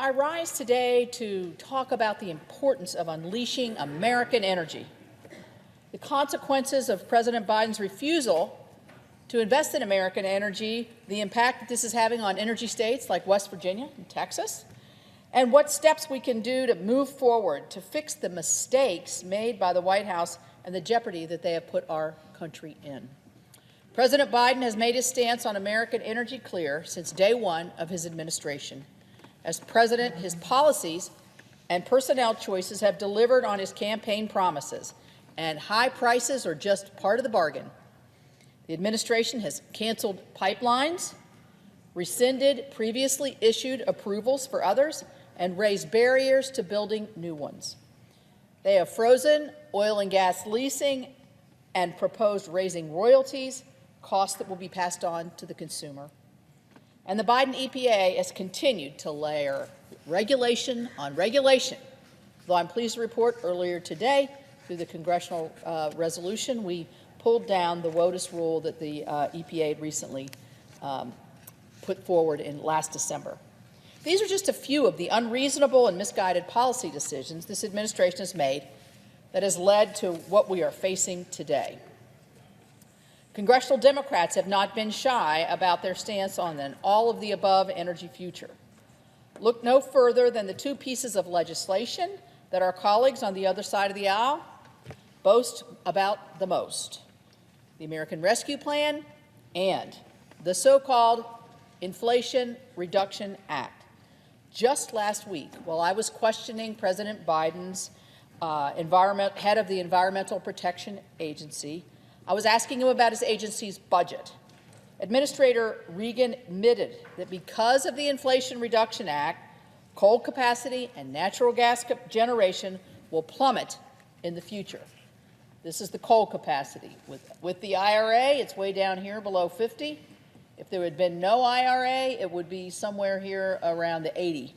I rise today to talk about the importance of unleashing American energy. The consequences of President Biden's refusal to invest in American energy, the impact that this is having on energy states like West Virginia and Texas, and what steps we can do to move forward to fix the mistakes made by the White House and the jeopardy that they have put our country in. President Biden has made his stance on American energy clear since day one of his administration. As president, his policies and personnel choices have delivered on his campaign promises, and high prices are just part of the bargain. The administration has canceled pipelines, rescinded previously issued approvals for others, and raised barriers to building new ones. They have frozen oil and gas leasing and proposed raising royalties, costs that will be passed on to the consumer. And the Biden EPA has continued to layer regulation on regulation. Though I'm pleased to report earlier today, through the congressional resolution, we pulled down the WOTUS rule that the EPA had recently put forward in last December. These are just a few of the unreasonable and misguided policy decisions this administration has made that has led to what we are facing today. Congressional Democrats have not been shy about their stance on an all-of-the-above energy future. Look no further than the two pieces of legislation that our colleagues on the other side of the aisle boast about the most: the American Rescue Plan and the so-called Inflation Reduction Act. Just last week, while I was questioning President Biden's head of the Environmental Protection Agency, I was asking him about his agency's budget. Administrator Regan admitted that because of the Inflation Reduction Act, coal capacity and natural gas generation will plummet in the future. This is the coal capacity. With the IRA, it's way down here below 50. If there had been no IRA, it would be somewhere here around the 80.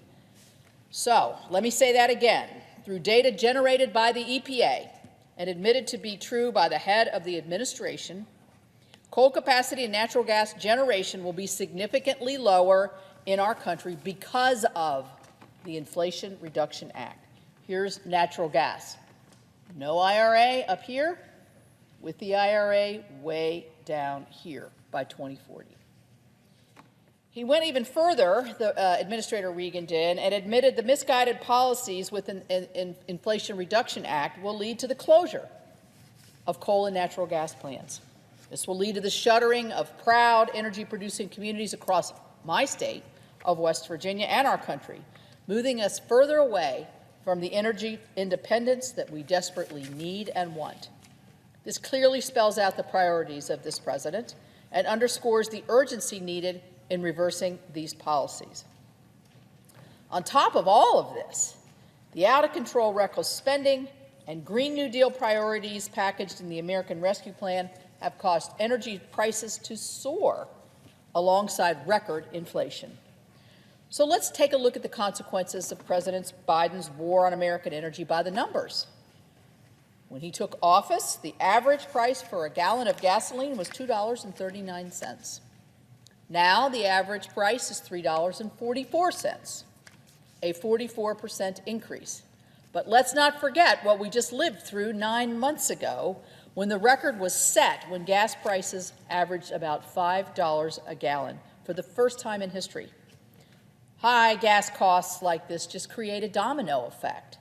So let me say that again. Through data generated by the EPA and admitted to be true by the head of the administration, coal capacity and natural gas generation will be significantly lower in our country because of the Inflation Reduction Act. Here's natural gas. No IRA up here, with the IRA way down here by 2040. He went even further, Administrator Regan did, and admitted the misguided policies with an Inflation Reduction Act will lead to the closure of coal and natural gas plants. This will lead to the shuttering of proud energy-producing communities across my state of West Virginia and our country, moving us further away from the energy independence that we desperately need and want. This clearly spells out the priorities of this president and underscores the urgency needed in reversing these policies. On top of all of this, the out-of-control reckless spending and Green New Deal priorities packaged in the American Rescue Plan have caused energy prices to soar alongside record inflation. So let's take a look at the consequences of President Biden's war on American energy by the numbers. When he took office, the average price for a gallon of gasoline was $2.39. Now the average price is $3.44, a 44% increase. But let's not forget what we just lived through 9 months ago, when the record was set when gas prices averaged about $5 a gallon for the first time in history. High gas costs like this just create a domino effect.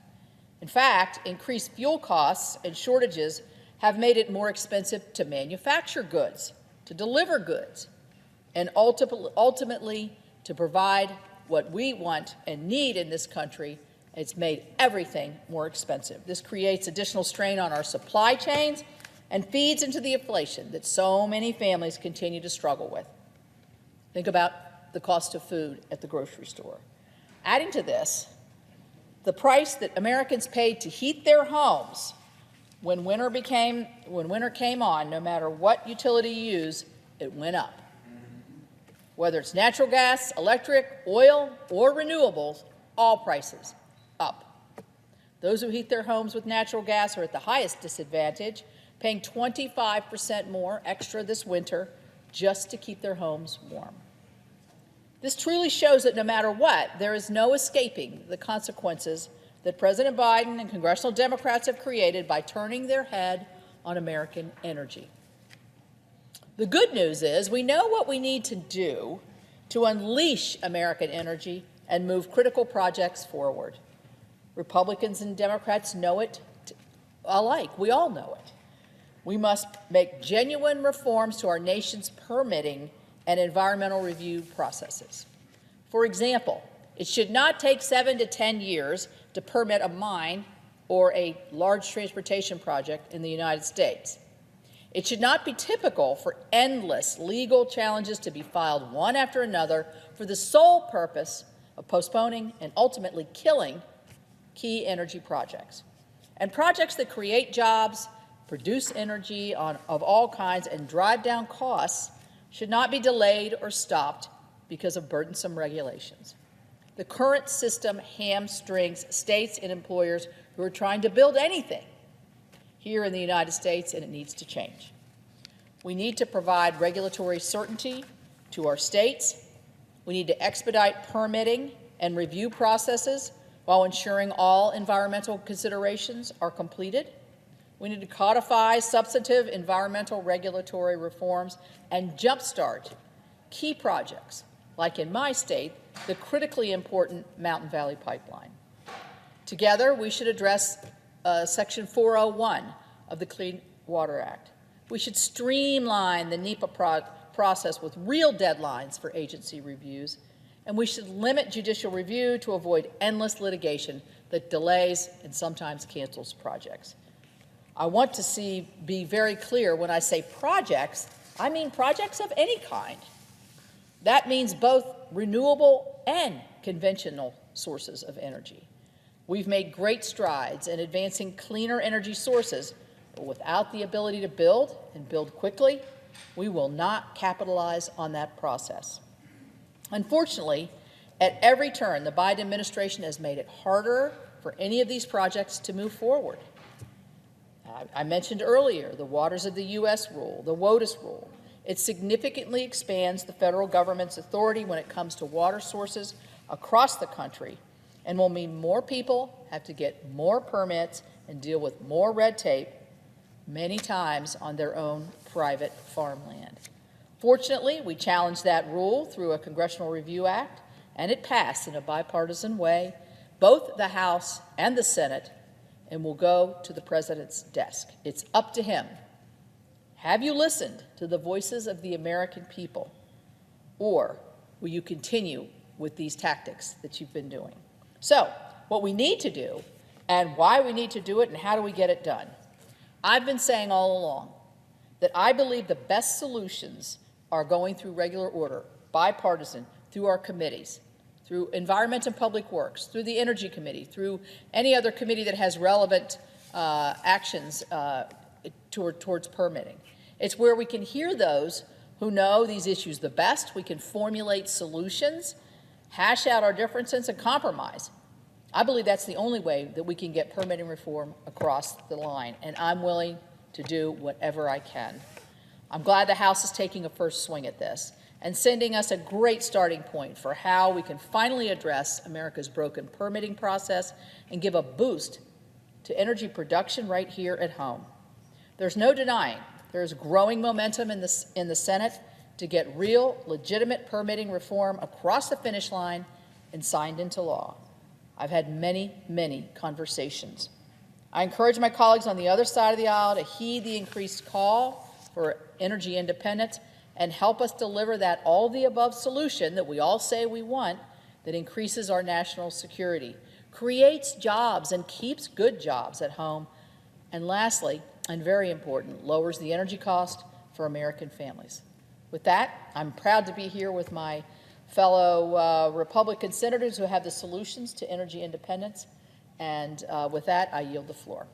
In fact, increased fuel costs and shortages have made it more expensive to manufacture goods, to deliver goods, and ultimately to provide what we want and need in this country. It's made everything more expensive. This creates additional strain on our supply chains and feeds into the inflation that so many families continue to struggle with. Think about the cost of food at the grocery store. Adding to this, the price that Americans paid to heat their homes when winter came on, no matter what utility you use, it went up. Whether it's natural gas, electric, oil, or renewables, all prices up. Those who heat their homes with natural gas are at the highest disadvantage, paying 25% more extra this winter just to keep their homes warm. This truly shows that no matter what, there is no escaping the consequences that President Biden and congressional Democrats have created by turning their head on American energy. The good news is we know what we need to do to unleash American energy and move critical projects forward. Republicans and Democrats know it alike. We all know it. We must make genuine reforms to our nation's permitting and environmental review processes. For example, it should not take 7 to 10 years to permit a mine or a large transportation project in the United States. It should not be typical for endless legal challenges to be filed one after another for the sole purpose of postponing and ultimately killing key energy projects. And projects that create jobs, produce energy of all kinds, and drive down costs should not be delayed or stopped because of burdensome regulations. The current system hamstrings states and employers who are trying to build anything here in the United States, and it needs to change. We need to provide regulatory certainty to our states. We need to expedite permitting and review processes while ensuring all environmental considerations are completed. We need to codify substantive environmental regulatory reforms and jumpstart key projects, like in my state, the critically important Mountain Valley Pipeline. Together, we should address Section 401 of the Clean Water Act. We should streamline the NEPA process with real deadlines for agency reviews, and we should limit judicial review to avoid endless litigation that delays and sometimes cancels projects. I want to be very clear when I say projects, I mean projects of any kind. That means both renewable and conventional sources of energy. We've made great strides in advancing cleaner energy sources, but without the ability to build and build quickly, we will not capitalize on that process. Unfortunately, at every turn, the Biden administration has made it harder for any of these projects to move forward. I mentioned earlier the Waters of the U.S. rule, the WOTUS rule. It significantly expands the federal government's authority when it comes to water sources across the country and will mean more people have to get more permits and deal with more red tape, many times on their own private farmland. Fortunately, we challenged that rule through a Congressional Review Act, and it passed in a bipartisan way, both the House and the Senate, and will go to the President's desk. It's up to him. Have you listened to the voices of the American people, or will you continue with these tactics that you've been doing? So, what we need to do, and why we need to do it, and how do we get it done? I've been saying all along that I believe the best solutions are going through regular order, bipartisan, through our committees, through Environment and Public Works, through the Energy Committee, through any other committee that has relevant actions towards permitting. It's where we can hear those who know these issues the best. We can formulate solutions, hash out our differences, and compromise. I believe that's the only way that we can get permitting reform across the line, and I'm willing to do whatever I can. I'm glad the House is taking a first swing at this and sending us a great starting point for how we can finally address America's broken permitting process and give a boost to energy production right here at home. There's no denying there's growing momentum in the Senate to get real, legitimate permitting reform across the finish line and signed into law. I've had many, many conversations. I encourage my colleagues on the other side of the aisle to heed the increased call for energy independence and help us deliver that all-of-the-above solution that we all say we want, that increases our national security, creates jobs and keeps good jobs at home, and lastly, and very important, lowers the energy cost for American families. With that, I'm proud to be here with my fellow Republican senators who have the solutions to energy independence, and with that, I yield the floor.